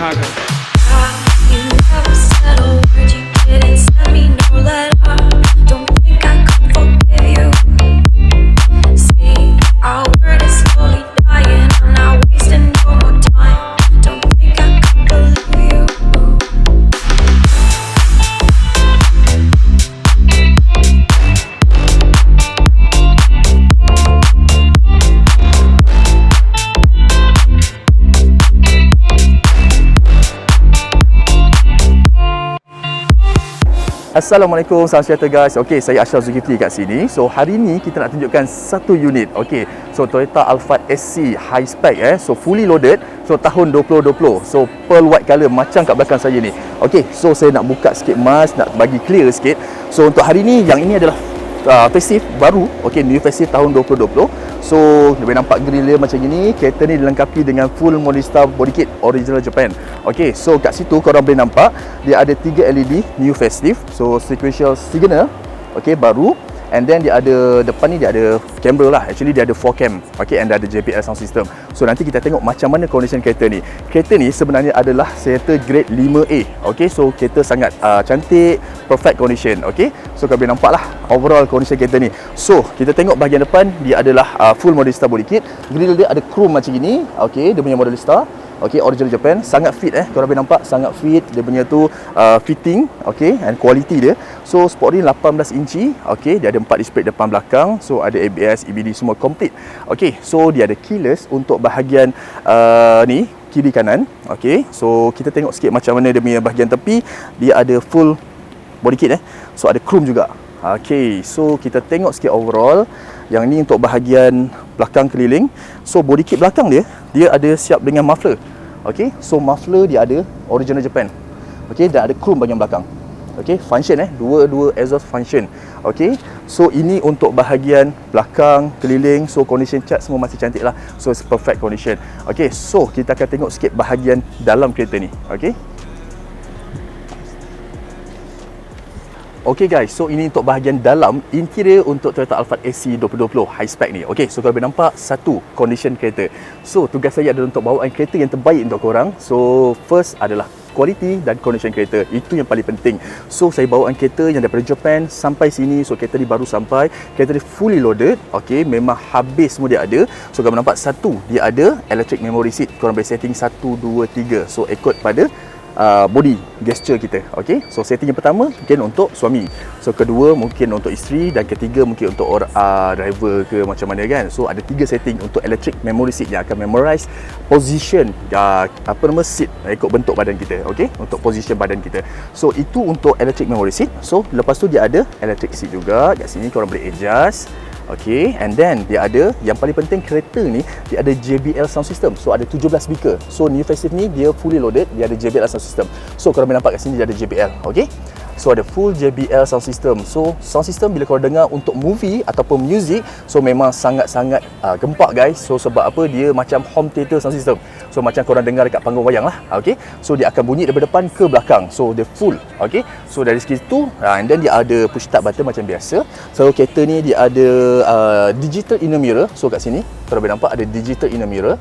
Chicago. You never said a word, you didn't send me no letter. Don't think I could forgive you. See, our word is slowly dying. I'm not wasting no more time. Don't think I could believe you. Assalamualaikum, salam sejahtera guys. Okey, saya Ashraf Zulkifli kat sini. So hari ni kita nak tunjukkan satu unit. Okey, so Toyota Alphard SC high spec so fully loaded. So tahun 2020. So pearl white color macam kat belakang saya ni. Okey, so saya nak buka sikit mask, nak bagi clear sikit. So untuk hari ni, yang ini adalah facelift baru. Okey, new facelift tahun 2020. So boleh nampak grill dia macam ni. Kereta ni dilengkapi dengan full Morningstar body kit original Japan. Okey, so kat situ korang boleh nampak dia ada 3 LED new facelift. So sequential signal, okey, baru. And then dia ada, depan ni dia ada kamera lah. Actually dia ada 4 cam. Okey, and dia ada JBL sound system. So nanti kita tengok macam mana condition kereta ni. Kereta ni sebenarnya adalah Seattle grade 5A. Okey, so kereta sangat cantik, perfect condition. Okey, so kau boleh nampak lah overall condition kereta ni. So kita tengok bahagian depan, dia adalah full Morningstar body kit. Grill dia ada chrome macam gini. Okey, dia punya model star. Okey, original Japan, sangat fit korang boleh nampak, sangat fit. Dia punya tu fitting, okey, and quality dia. So sport rim 18 inci, okey, dia ada 4 display depan belakang. So ada ABS, EBD semua complete. Okey, so dia ada keyless untuk bahagian ni kiri kanan. Okey, so kita tengok sikit macam mana dia punya bahagian tepi. Dia ada full body kit So ada chrome juga. Okey, so kita tengok sikit overall. Yang ni untuk bahagian belakang keliling. So body kit belakang dia ada siap dengan muffler. Okey, so muffler dia ada original Japan. Okey, dan ada chrome bahagian belakang. Okey, function dua exhaust function. Okey, so ini untuk bahagian belakang keliling. So condition cat semua masih cantik lah. So it's perfect condition. Okey, so kita akan tengok sikit bahagian dalam kereta ni. Okey. Okey guys, so ini untuk bahagian dalam interior untuk Toyota Alphard SC 2020 high spec ni. Okey, so korang boleh nampak satu condition kereta. So tugas saya adalah untuk bawaan kereta yang terbaik untuk korang. So first adalah quality dan condition kereta. Itu yang paling penting. So saya bawaan kereta yang daripada Japan sampai sini. So kereta ni baru sampai. Kereta ni fully loaded. Okey, memang habis semua dia ada. So korang nampak satu, dia ada electric memory seat. Korang boleh setting 1, 2, 3. So ikut pada body gesture kita. Okey, so setting yang pertama mungkin untuk suami, so kedua mungkin untuk isteri, dan ketiga mungkin untuk orang driver ke macam mana kan. So ada 3 setting untuk electric memory seat yang akan memorize position seat ikut bentuk badan kita. Okey, untuk position badan kita. So itu untuk electric memory seat. So lepas tu dia ada electric seat juga. Kat sini korang boleh adjust. Okey, and then dia ada, yang paling penting kereta ni dia ada JBL sound system. So ada 17 speaker. So new facelift ni dia fully loaded, dia ada JBL sound system. So korang boleh nampak kat sini dia ada JBL. Okey, so ada full JBL sound system. So sound system bila korang dengar untuk movie ataupun music, so memang sangat-sangat gempak guys. So sebab apa? Dia macam home theater sound system. So macam korang dengar dekat panggung wayang lah. Okey, so dia akan bunyi daripada depan ke belakang. So dia full. Okey, so dari situ and then dia ada push start button macam biasa. So kereta ni dia ada digital inner mirror. So kat sini korang boleh nampak ada digital inner mirror.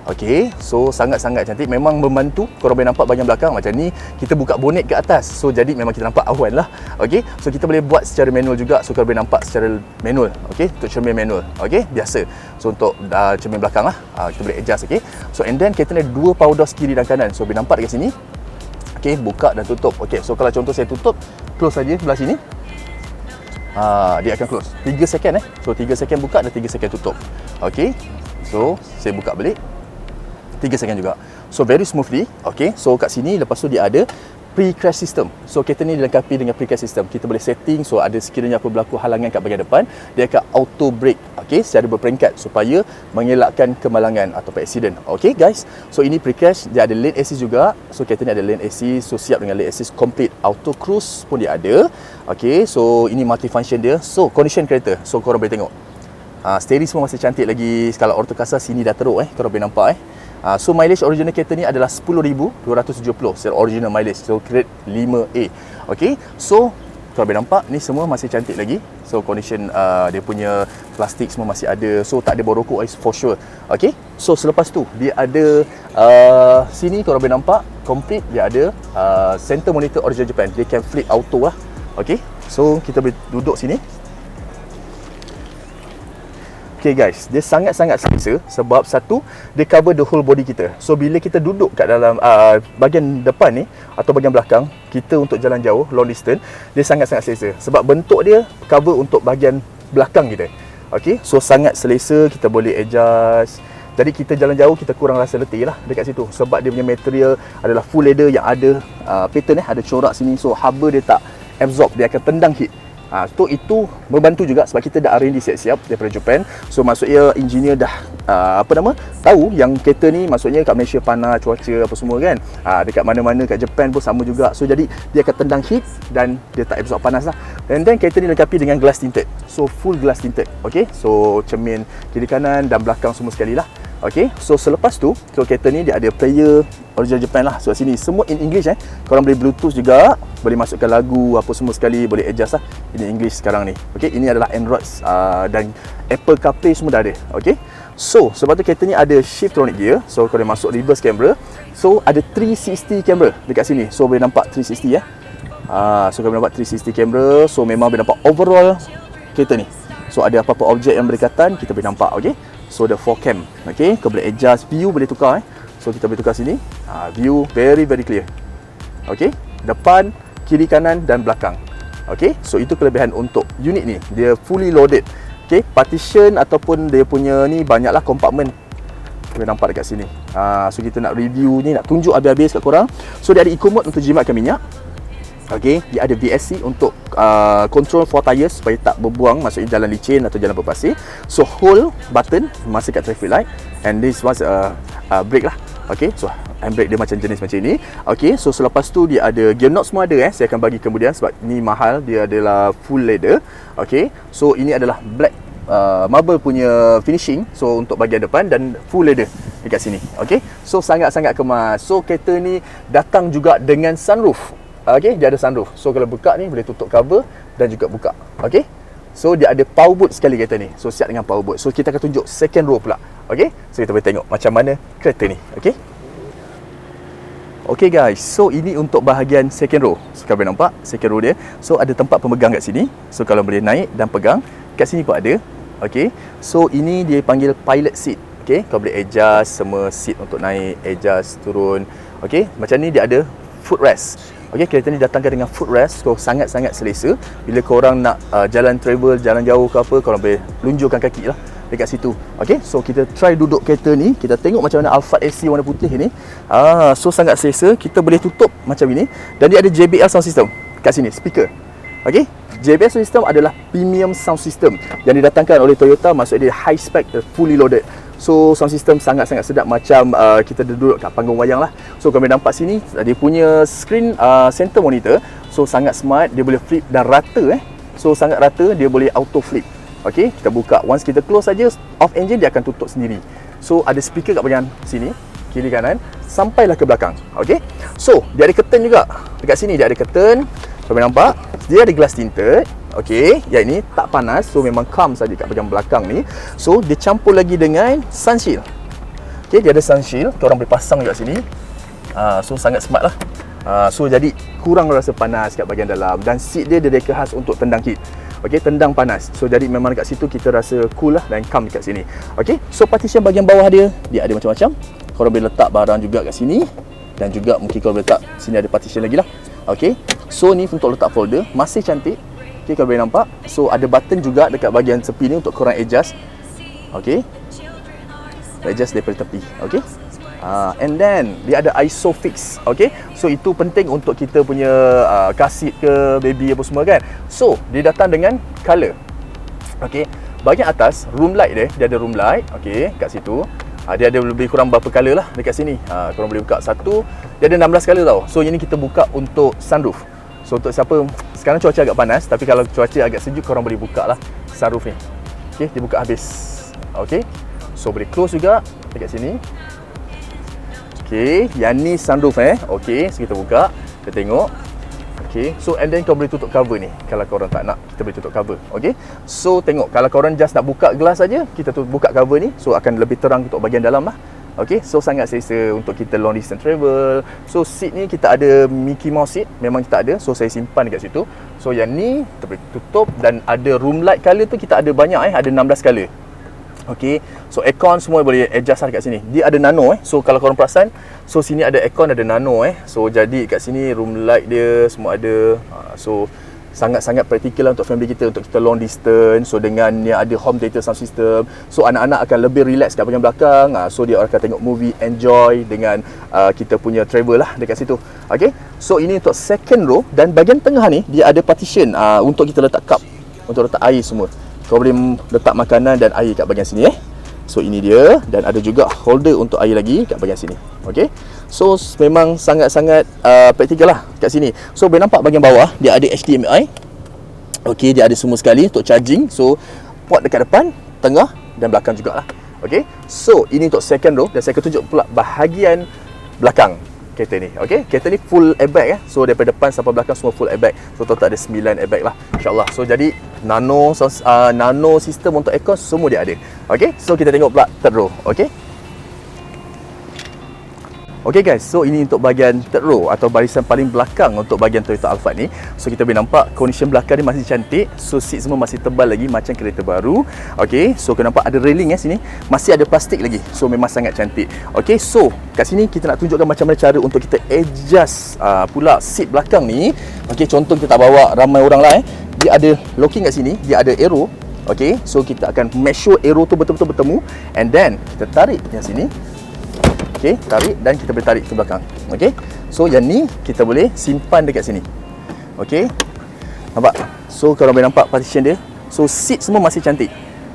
Okey, so sangat-sangat cantik. Memang membantu. Korang boleh nampak bahagian belakang macam ni. Kita buka bonet ke atas. So jadi memang kita nampak awan lah. Okey, so kita boleh buat secara manual juga. So korang boleh nampak secara manual. Okey, untuk cermin manual. Okey, biasa. So untuk cermin belakang lah, kita boleh adjust. Okey, so and then kereta ni ada 2 power doors kiri dan kanan. So boleh nampak dekat sini. Okey, buka dan tutup. Okey, so kalau contoh saya tutup, close saja belah sini. Dia akan close 3 second So 3 second buka dan 3 second tutup. Okey, so saya buka balik 3 second juga. So very smoothly. Okey, so kat sini lepas tu dia ada pre-crash system. So kereta ni dilengkapi dengan pre-crash system. Kita boleh setting, so ada sekiranya apa berlaku halangan kat bahagian depan, dia akan auto brake. Okey, secara berperingkat supaya mengelakkan kemalangan ataupun accident. Okey guys, so ini pre-crash. Dia ada lane assist juga. So kereta ni ada lane assist, so siap dengan lane assist complete. Auto cruise pun dia ada. Okey, so ini multi-function dia. So condition kereta, so korang boleh tengok steering semua masih cantik lagi. Kalau auto kasa sini dah teruk korang boleh nampak So mileage original kereta ni adalah 10,270 secara original mileage. So grade 5A. Okey, so Kalau boleh nampak ni semua masih cantik lagi. So condition dia punya plastik semua masih ada. So tak ada bau rokok for sure. Okay. So selepas tu dia ada sini kalau boleh nampak complete, dia ada center monitor original Japan. Dia can flip auto lah. Okay. So kita boleh duduk sini. Okay guys, dia sangat-sangat selesa sebab satu, dia cover the whole body kita. So bila kita duduk kat dalam bahagian depan ni atau bahagian belakang, kita untuk jalan jauh, long distance, dia sangat-sangat selesa sebab bentuk dia cover untuk bahagian belakang kita. Okay, so sangat selesa, kita boleh adjust. Jadi kita jalan jauh, kita kurang rasa letih lah dekat situ sebab dia punya material adalah full leather yang ada pattern ada corak sini. So haba dia tak absorb, dia akan tendang heat. So itu membantu juga sebab kita dah R&D siap-siap daripada Japan. So maksudnya engineer dah tahu yang kereta ni maksudnya kat Malaysia panas, cuaca apa semua kan. Dekat mana-mana kat Japan pun sama juga. So jadi dia akan tendang heat dan dia tak absorb panas lah. And then kereta ni dilengkapi dengan glass tinted. So full glass tinted. Okay, so cermin kiri kanan dan belakang semua sekali lah. Okay, so selepas tu, so kereta ni dia ada player original Japan lah. So sini semua in English Korang boleh Bluetooth juga, boleh masukkan lagu apa semua sekali, boleh adjust lah. Ini English sekarang ni. Okay, ini adalah Android dan Apple CarPlay semua dah ada. Okay, so sebab tu kereta ni ada Shiftronic gear. So kalau masuk reverse camera, so ada 360 camera dekat sini. So boleh nampak 360 so kalau boleh nampak 360 camera. So memang boleh nampak overall kereta ni. So ada apa-apa objek yang berdekatan, kita boleh nampak. Okay, so the 4cam. Okay, kau boleh adjust view, boleh tukar So kita boleh tukar sini. View very clear. Okay, depan, kiri kanan dan belakang. Okay, so itu kelebihan untuk unit ni. Dia fully loaded. Okay, partition ataupun dia punya ni banyaklah kompartmen. Boleh nampak dekat sini. So kita nak review ni, nak tunjuk habis-habis kat korang. So dia ada eco mode untuk jimatkan minyak. Okay, dia ada VSC untuk control 4 tires supaya tak berbuang, maksudnya jalan licin atau jalan berpasir. So hold button masa kat traffic light, and this was brake lah. Okay, so handbrake dia macam jenis macam ni. Okay, so selepas tu dia ada gear knob semua ada saya akan bagi kemudian sebab ni mahal, dia adalah full leather. Okay, so ini adalah black marble punya finishing. So untuk bahagian depan dan full leather dekat sini. Okay, so sangat-sangat kemas. So kereta ni datang juga dengan sunroof. Okay, dia ada sunroof. So kalau buka ni boleh tutup cover dan juga buka. Okay, so dia ada power boot sekali kereta ni. So siap dengan power boot. So kita akan tunjuk second row pula. Okay, so kita boleh tengok macam mana kereta ni. Okay, okay guys, so ini untuk bahagian second row. So kalau boleh nampak second row dia, so ada tempat pemegang kat sini. So kalau boleh naik dan pegang, kat sini pun ada. Okay, so ini dia panggil pilot seat. Okay, kau boleh adjust semua seat untuk naik, adjust, turun. Okay, macam ni dia ada footrest. Okay, kereta ni datangkan dengan footrest. So sangat-sangat selesa. Bila korang nak jalan travel, jalan jauh ke apa, korang boleh lunjurkan kaki lah dekat situ. Okay, so kita try duduk kereta ni. Kita tengok macam mana Alphard SC warna putih ni. So sangat selesa. Kita boleh tutup macam ini. Dan dia ada JBL sound system kat sini, speaker. Okay, JBL sound system adalah premium sound system yang didatangkan oleh Toyota. Maksudnya dia high spec, fully loaded. So sound system sangat-sangat sedap, macam kita duduk kat panggung wayang lah. So kami nampak sini dia punya screen center monitor. So sangat smart, dia boleh flip dan rata So sangat rata, dia boleh auto flip. Okay, kita buka, once kita close saja, off engine dia akan tutup sendiri. So ada speaker kat bahagian sini, kiri kanan, sampailah ke belakang. Okay, so dia ada curtain juga. Dekat sini dia ada curtain. Kami nampak dia ada glass tinted. Okay, yang ini tak panas. So memang calm saja kat bahagian belakang ni. So dia campur lagi dengan sun shield. Okay, dia ada sun shield, korang boleh pasang juga sini. So sangat smart lah. So jadi kurang rasa panas kat bahagian dalam. Dan seat dia reka khas untuk tendang heat. Okay, tendang panas. So jadi memang dekat situ kita rasa cool lah dan calm dekat sini. Okay, so partition bahagian bawah dia ada macam-macam. Korang boleh letak barang juga kat sini. Dan juga mungkin korang boleh letak sini, ada partition lagi lah. Okay, so ni untuk letak folder, masih cantik. Okay, kalau boleh nampak. So ada button juga dekat bahagian tepi ni untuk korang adjust. Okay, adjust daripada tepi. Okay, and then dia ada ISOFIX. Okay, so itu penting untuk kita punya car seat ke baby apa semua kan. So dia datang dengan color. Okay, bahagian atas room light dia ada room light. Okay, kat situ dia ada lebih kurang berapa color lah dekat sini. Korang boleh buka satu, dia ada 16 color tau. So ini kita buka untuk sunroof. So untuk siapa, sekarang cuaca agak panas, tapi kalau cuaca agak sejuk, korang boleh buka lah sunroof ni. Okay, dia buka habis. Okay, so boleh close juga dekat sini. Okay, yang ni sunroof Okay, so kita buka, kita tengok. Okay, so and then kau boleh tutup cover ni. Kalau korang tak nak, kita boleh tutup cover. Okay, so tengok, kalau korang just nak buka gelas saja, kita buka cover ni, so akan lebih terang untuk bahagian dalam lah. Okay, so sangat selesa untuk kita long distance travel. So seat ni kita ada Mickey Mouse seat, memang kita ada, so saya simpan dekat situ. So yang ni kita boleh tutup, dan ada room light color tu kita ada banyak ada 16 color. Okay, so aircon semua boleh adjust lah dekat sini. Dia ada nano so kalau korang perasan, so sini ada aircon, ada nano so jadi kat sini room light dia semua ada. So sangat-sangat praktikal lah untuk family kita, untuk kita long distance. So dengan yang ada home theater sound system, so anak-anak akan lebih relax kat bahagian belakang. So dia akan tengok movie, enjoy dengan kita punya travel lah dekat situ. Okay, so ini untuk second row, dan bahagian tengah ni dia ada partition untuk kita letak cup, untuk letak air semua. Kau boleh letak makanan dan air kat bahagian sini So ini dia, dan ada juga holder untuk air lagi kat bahagian sini. Okay, so memang sangat-sangat praktikal lah kat sini. So boleh nampak bahagian bawah dia ada HDMI. Okay, dia ada semua sekali untuk charging. So port dekat depan, tengah dan belakang jugalah. Okay, so ini untuk second row, dan saya akan tunjuk pula bahagian belakang kereta ni. Okay, kereta ni full airbag So daripada depan sampai belakang semua full airbag. So total ada 9 airbag lah, insyaAllah. So jadi nano sistem untuk aircon semua dia ada. Okay, so kita tengok pula third row. Okay, okay guys, so ini untuk bahagian third row atau barisan paling belakang untuk bahagian Toyota Alphard ni. So kita boleh nampak condition belakang ni masih cantik. So seat semua masih tebal lagi macam kereta baru. Okay, so kita nampak ada railing sini, masih ada plastik lagi. So memang sangat cantik. Okay, so kat sini kita nak tunjukkan macam mana cara untuk kita adjust pula seat belakang ni. Okay, contoh kita tak bawa ramai orang lah dia ada locking kat sini, dia ada arrow. Okay, so kita akan make sure arrow tu betul-betul bertemu, and then kita tarik yang sini. Okay, tarik, dan kita boleh tarik ke belakang. Okay, so yang ni kita boleh simpan dekat sini. Okay, nampak? So korang boleh nampak partition dia. So seat semua masih cantik.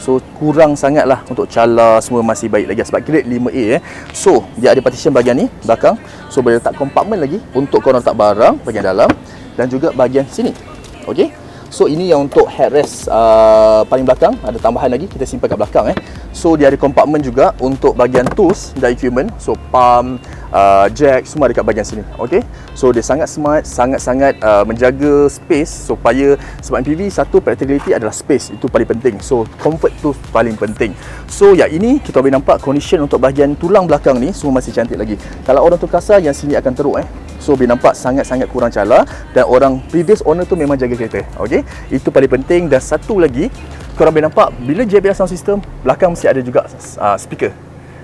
So kurang sangat lah untuk cala, semua masih baik lagi sebab grade 5A So dia ada partition bahagian ni belakang. So boleh letak kompartmen lagi untuk korang letak barang bahagian dalam, dan juga bahagian sini. Okay, so ini yang untuk headrest paling belakang, ada tambahan lagi kita simpan kat belakang So dia ada kompartmen juga untuk bahagian tools dan equipment. So pump, jack semua dekat bahagian sini. Okay, so dia sangat smart, sangat-sangat menjaga space. Supaya sebab MPV satu practicality adalah space, itu paling penting. So comfort tu paling penting. So yang ini kita boleh nampak condition untuk bahagian tulang belakang ni semua masih cantik lagi. Kalau orang tu kasar, yang sini akan teruk So boleh nampak sangat-sangat kurang cala, dan orang previous owner tu memang jaga kereta. Okay, itu paling penting. Dan satu lagi, korang boleh nampak bila JBL sound system, belakang mesti ada juga speaker.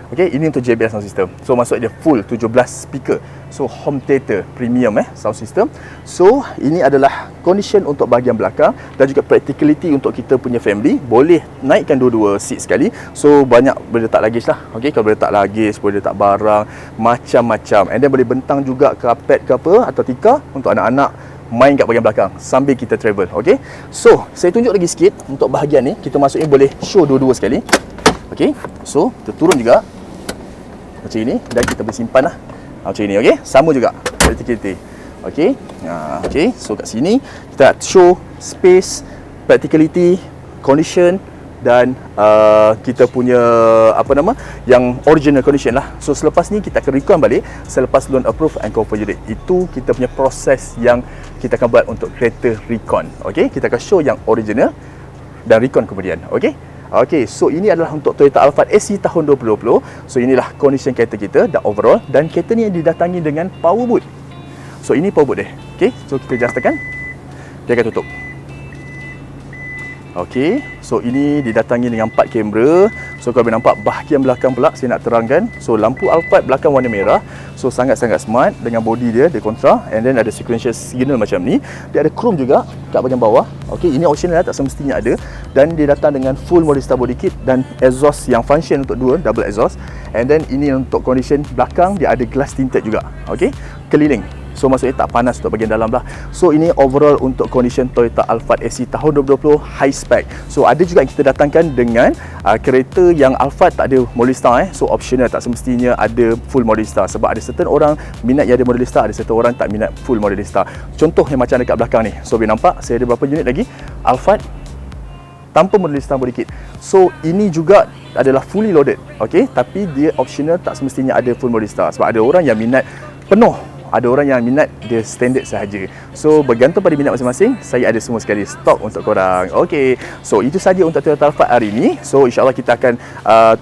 Okay, ini untuk JBL sound system. So maksud dia full 17 speaker. So home theater premium sound system. So ini adalah condition untuk bahagian belakang, dan juga practicality untuk kita punya family. Boleh naikkan dua-dua seat sekali. So banyak boleh letak luggage lah. Okay, kalau boleh letak luggage, boleh letak barang macam-macam. And then boleh bentang juga karpet ke apa, atau tikar untuk anak-anak main kat bahagian belakang sambil kita travel. Okay, so saya tunjuk lagi sikit untuk bahagian ni. Kita masuk ni boleh show dua-dua sekali. Okay, so kita turun juga macam ini, dan kita boleh simpan lah macam ini. Okay, sama juga practicality. Okay, okay, so kat sini kita show space, practicality, condition, dan kita punya yang original condition lah. So selepas ni kita akan recon balik selepas loan approve and confirm. Itu kita punya proses yang kita akan buat untuk kereta recon. Okay, kita akan show yang original dan recon kemudian. Okay, okay, so ini adalah untuk Toyota Alphard SE tahun 2020. So inilah condition kereta kita dan overall, dan kereta ni didatangi dengan power boot. So ini power boot dia. Okay, so kita just tekan, dia akan tutup. Okay, so ini didatangi dengan 4 kamera. So kalau boleh nampak bahagian belakang pula, saya nak terangkan. So lampu Alphard belakang warna merah. So sangat-sangat smart dengan body dia kontra, and then ada sequential signal macam ni. Dia ada chrome juga kat bahagian bawah. Okay, ini optional tak semestinya ada. Dan dia datang dengan full Modestar body kit dan exhaust yang function untuk dua, double exhaust. And then ini untuk condition belakang, dia ada glass tinted juga. Okay, keliling. So maksudnya tak panas untuk bahagian dalam lah. So ini overall untuk condition Toyota Alphard SE tahun 2020 high spec. So ada juga yang kita datangkan dengan kereta yang Alphard tak ada Modestar So optional, tak semestinya ada full Modestar. Sebab ada certain orang minat yang ada Modestar, ada certain orang tak minat full Modestar. Contoh yang macam dekat belakang ni. So boleh nampak saya ada berapa unit lagi Alphard tanpa Modestar body kit. So ini juga adalah fully loaded. Okay, tapi dia optional, tak semestinya ada full Modestar. Sebab ada orang yang minat penuh ada orang yang minat dia standard sahaja. So bergantung pada minat masing-masing, saya ada semua sekali stok untuk korang. Okay, so itu saja untuk Toyota Alphard hari ini. So insyaAllah kita akan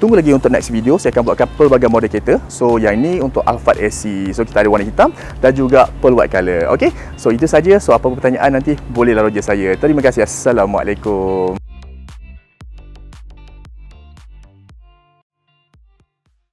tunggu lagi untuk next video. Saya akan buatkan pelbagai model kereta. So yang ini untuk Alphard SE. So kita ada warna hitam dan juga pearl white colour. Okay, so itu saja. So apa pertanyaan nanti bolehlah roja saya. Terima kasih. Assalamualaikum.